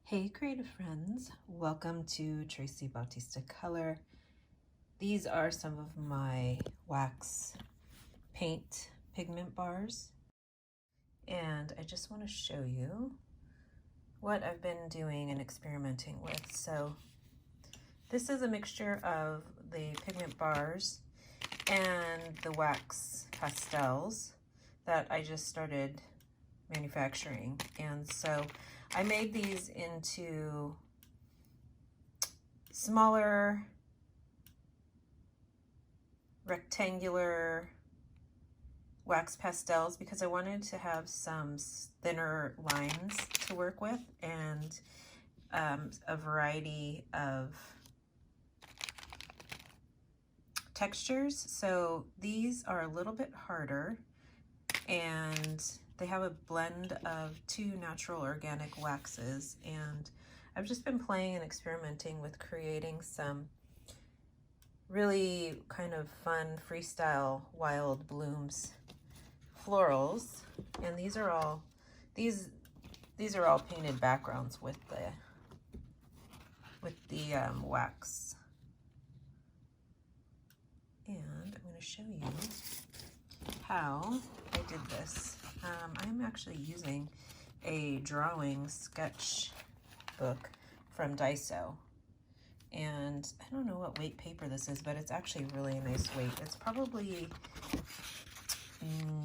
Hey creative friends, welcome to Tracy Bautista Color. These are some of my wax paint pigment bars, and I just want to show you what I've been doing and experimenting with. So this is a mixture of the pigment bars and the wax pastels that I just started manufacturing. And so I made these into smaller rectangular wax pastels because I wanted to have some thinner lines to work with and a variety of textures. So these are a little bit harder and they have a blend of two natural organic waxes, and I've just been playing and experimenting with creating some really kind of fun freestyle wild blooms florals, and these are all painted backgrounds with the wax. And I'm going to show you how I did this. I'm actually using a drawing sketchbook from Daiso, and I don't know what weight paper this is, but it's actually really a nice weight. It's probably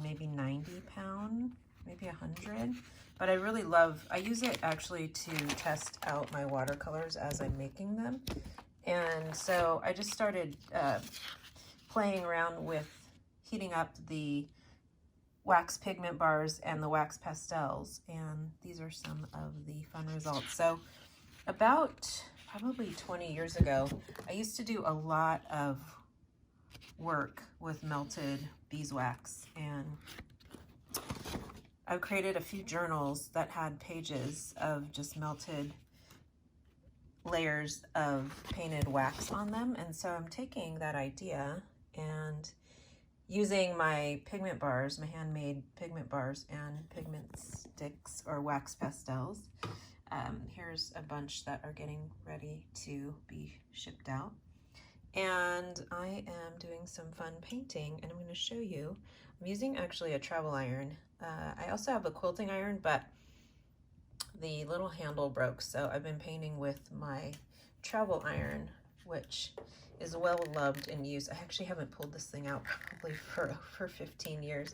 maybe 90 pound, maybe 100, but I really love, I use it actually to test out my watercolors as I'm making them. And so I just started playing around with heating up the wax pigment bars and the wax pastels, and these are some of the fun results. So about probably 20 years ago, I used to do a lot of work with melted beeswax, and I created a few journals that had pages of just melted layers of painted wax on them. And so I'm taking that idea and using my pigment bars, my handmade pigment bars and pigment sticks or wax pastels. Here's a bunch that are getting ready to be shipped out. And I am doing some fun painting, and I'm going to show you. I'm using actually a travel iron. I also have a quilting iron, but the little handle broke, so I've been painting with my travel iron, which is well loved and used. I actually haven't pulled this thing out probably for over 15 years.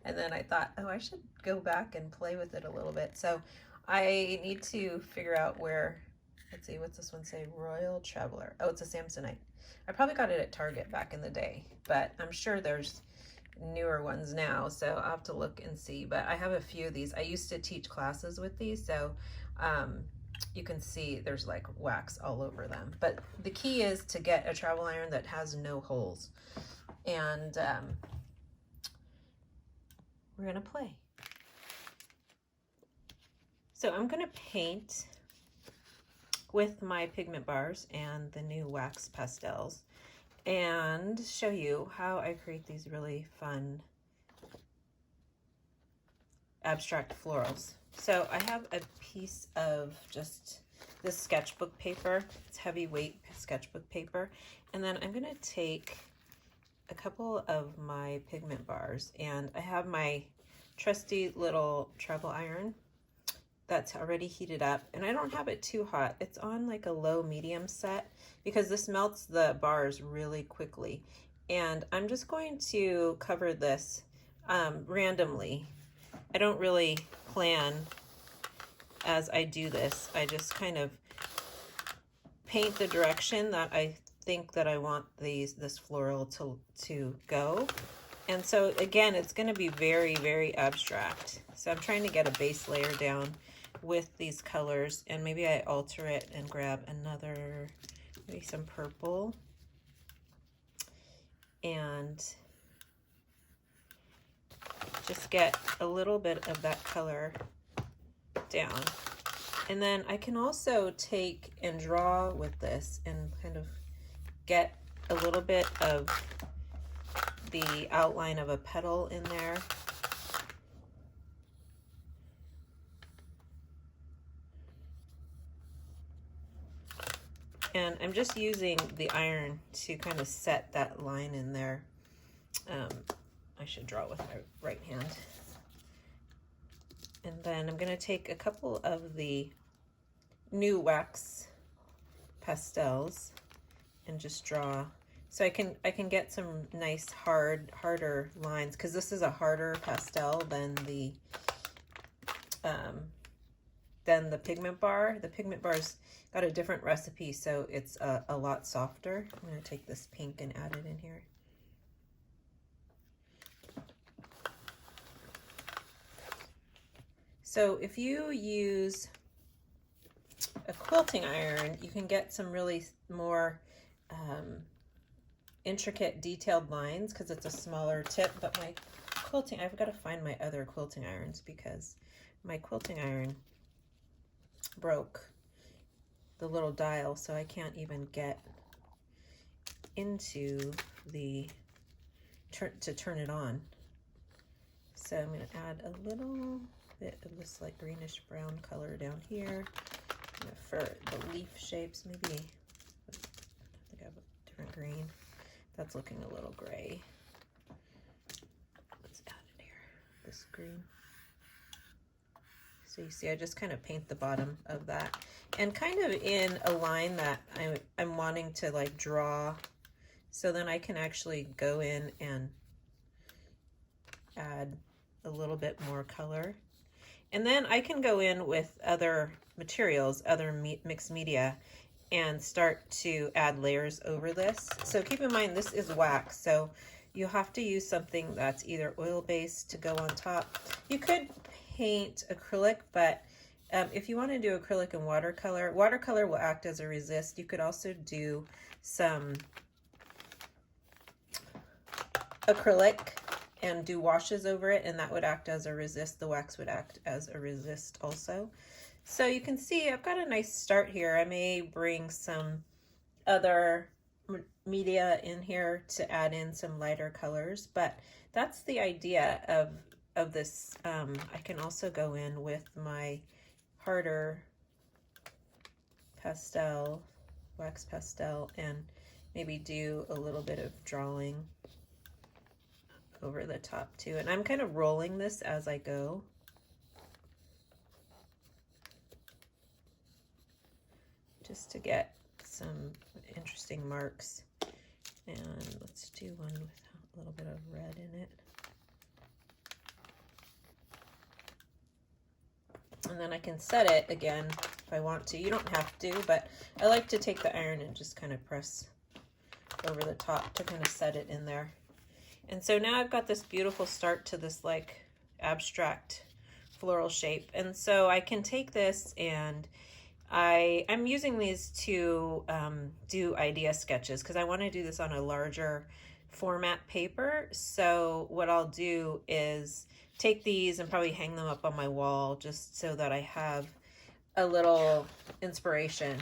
And then I thought, oh, I should go back and play with it a little bit. So I need to figure out where, let's see, what's this one say? Royal Traveler. Oh, it's a Samsonite. I probably got it at Target back in the day, but I'm sure there's newer ones now, so I'll have to look and see. But I have a few of these. I used to teach classes with these, so you can see there's like wax all over them. But the key is to get a travel iron that has no holes. And we're gonna play. So I'm gonna paint with my pigment bars and the new wax pastels and show you how I create these really fun abstract florals. So I have a piece of just this sketchbook paper. It's heavyweight sketchbook paper. And then I'm gonna take a couple of my pigment bars, and I have my trusty little travel iron that's already heated up, and I don't have it too hot. It's on like a low medium set because this melts the bars really quickly. And I'm just going to cover this randomly. I don't really plan as I do this. I just kind of paint the direction that I think that I want this floral to go. And so again, it's going to be very, very abstract. So I'm trying to get a base layer down with these colors, and maybe I alter it and grab another, maybe some purple, and just get a little bit of that color down. And then I can also take and draw with this and kind of get a little bit of the outline of a petal in there. And I'm just using the iron to kind of set that line in there. I should draw with my right hand. And then I'm going to take a couple of the new wax pastels and just draw. So I can get some nice harder lines, because this is a harder pastel than the pigment bar. The pigment bar's got a different recipe, so it's a lot softer. I'm going to take this pink and add it in here. So if you use a quilting iron, you can get some really more intricate detailed lines because it's a smaller tip. But my quilting, I've got to find my other quilting irons because my quilting iron broke the little dial, so I can't even get into the to turn it on. So I'm going to add a little bit of this like greenish brown color down here for the leaf shapes. Maybe I think I have a different green. That's looking a little gray. Let's add it here, this green. So you see, I just kind of paint the bottom of that and kind of in a line that I'm wanting to like draw, so then I can actually go in and add a little bit more color. And then I can go in with other materials, other mixed media, and start to add layers over this. So keep in mind, this is wax, so you have to use something that's either oil-based to go on top. You could paint acrylic, but if you want to do acrylic and watercolor will act as a resist. You could also do some acrylic and do washes over it, and that would act as a resist. The wax would act as a resist also. So you can see I've got a nice start here. I may bring some other media in here to add in some lighter colors, but that's the idea of this. I can also go in with my harder pastel, wax pastel, and maybe do a little bit of drawing over the top too. And I'm kind of rolling this as I go. Just to get some interesting marks. And let's do one with a little bit of red in it. And then I can set it again if I want to. You don't have to, but I like to take the iron and just kind of press over the top to kind of set it in there. And so now I've got this beautiful start to this like abstract floral shape. And so I can take this, and I'm using these to do idea sketches because I want to do this on a larger format paper. So what I'll do is take these and probably hang them up on my wall just so that I have a little inspiration,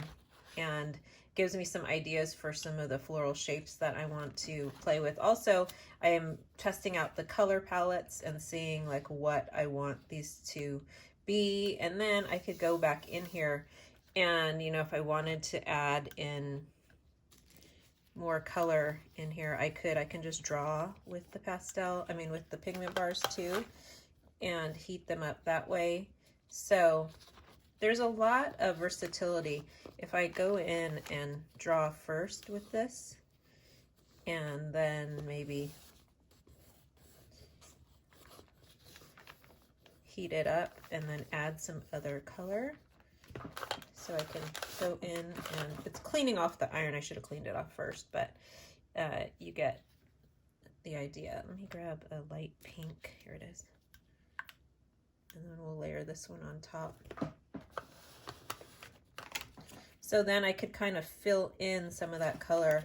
and gives me some ideas for some of the floral shapes that I want to play with. Also, I am testing out the color palettes and seeing like what I want these to be. And then I could go back in here and, you know, if I wanted to add in more color in here, I can just draw with the pastel, with the pigment bars too, and heat them up that way. So there's a lot of versatility. If I go in and draw first with this, and then maybe heat it up and then add some other color. So I can go in, and it's cleaning off the iron. I should have cleaned it off first, but you get the idea. Let me grab a light pink. Here it is. And then we'll layer this one on top. So then I could kind of fill in some of that color.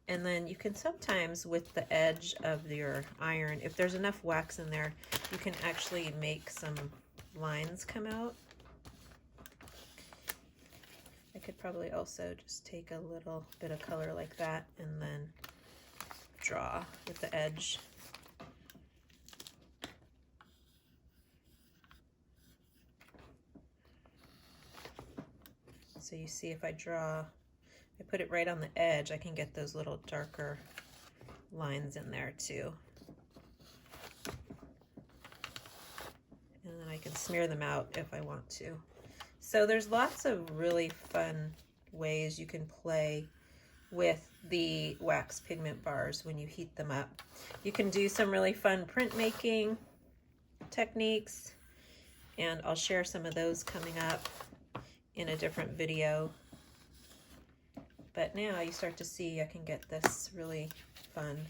And then you can sometimes, with the edge of your iron, if there's enough wax in there, you can actually make some lines come out. I could probably also just take a little bit of color like that and then draw with the edge. So you see, if I draw I put it right on the edge, I can get those little darker lines in there too. And then I can smear them out if I want to. So there's lots of really fun ways you can play with the wax pigment bars when you heat them up. You can do some really fun printmaking techniques, and I'll share some of those coming up in a different video. But now you start to see I can get this really fun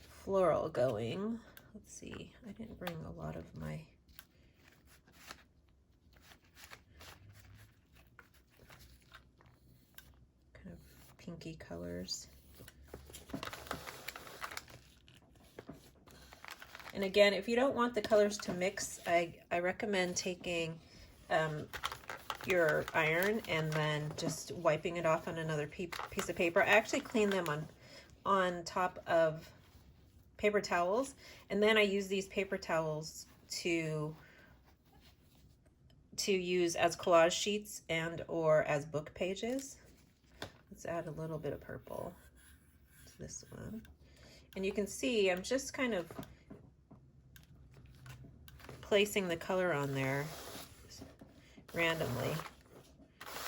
floral going. Let's see, I didn't bring a lot of my kind of pinky colors. And again, if you don't want the colors to mix, I recommend taking your iron and then just wiping it off on another piece of paper. I actually clean them on top of paper towels, and then I use these paper towels to use as collage sheets and or as book pages. Let's add a little bit of purple to this one. And you can see I'm just kind of placing the color on there randomly,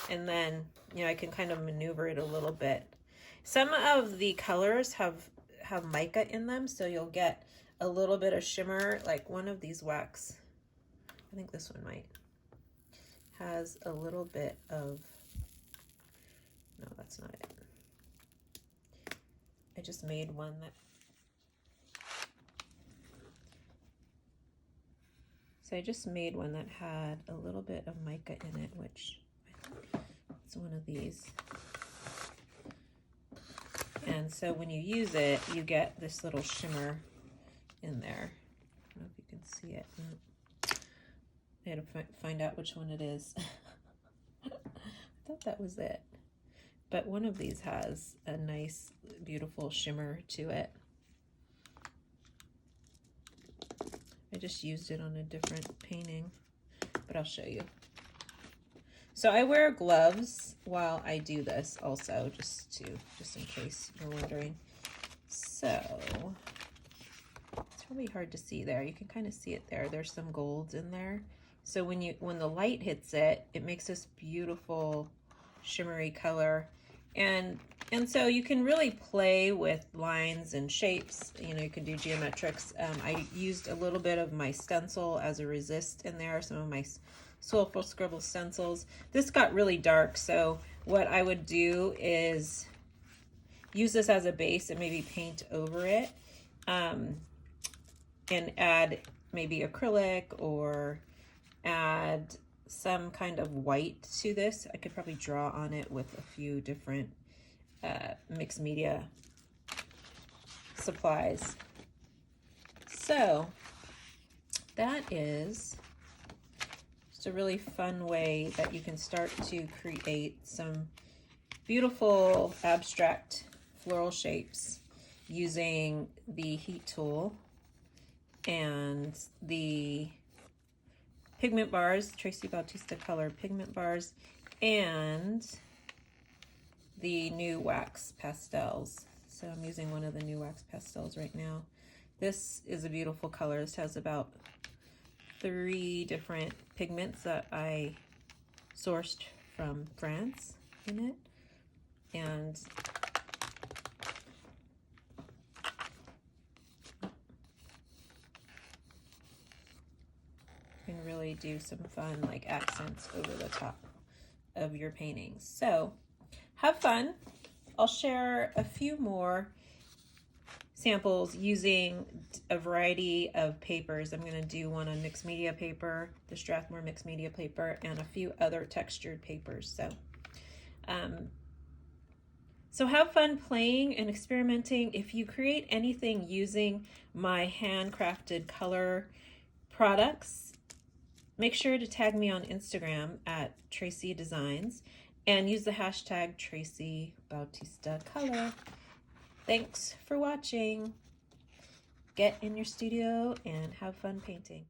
and then I can kind of maneuver it a little bit. Some of the colors have mica in them, so you'll get a little bit of shimmer. Like one of these wax, I think this one might, has a little bit of, no, that's not it. I just made one that, so I just made one that had a little bit of mica in it, which I think it's one of these. And so when you use it, you get this little shimmer in there. I don't know if you can see it. I had to find out which one it is. I thought that was it. But one of these has a nice, beautiful shimmer to it. I just used it on a different painting, but I'll show you. So I wear gloves while I do this also, just in case you're wondering. So it's really hard to see there. You can kind of see it there. There's some golds in there. So when the light hits it, it makes this beautiful shimmery color. And so you can really play with lines and shapes. You can do geometrics. I used a little bit of my stencil as a resist in there, some of my Soulful Scribble stencils. This got really dark, so what I would do is use this as a base and maybe paint over it, and add maybe acrylic or add some kind of white to this. I could probably draw on it with a few different mixed media supplies. So that is just a really fun way that you can start to create some beautiful abstract floral shapes using the heat tool and the pigment bars, Tracy Bautista color pigment bars, and the new wax pastels. So I'm using one of the new wax pastels right now. This is a beautiful color. This has about 3 different pigments that I sourced from France in it. And you can really do some fun like accents over the top of your paintings. So have fun. I'll share a few more samples using a variety of papers. I'm going to do one on mixed media paper, the Strathmore mixed media paper, and a few other textured papers. So have fun playing and experimenting. If you create anything using my handcrafted color products, make sure to tag me on Instagram at Tracy Designs and use the hashtag Tracy Bautista Color. Thanks for watching. Get in your studio and have fun painting.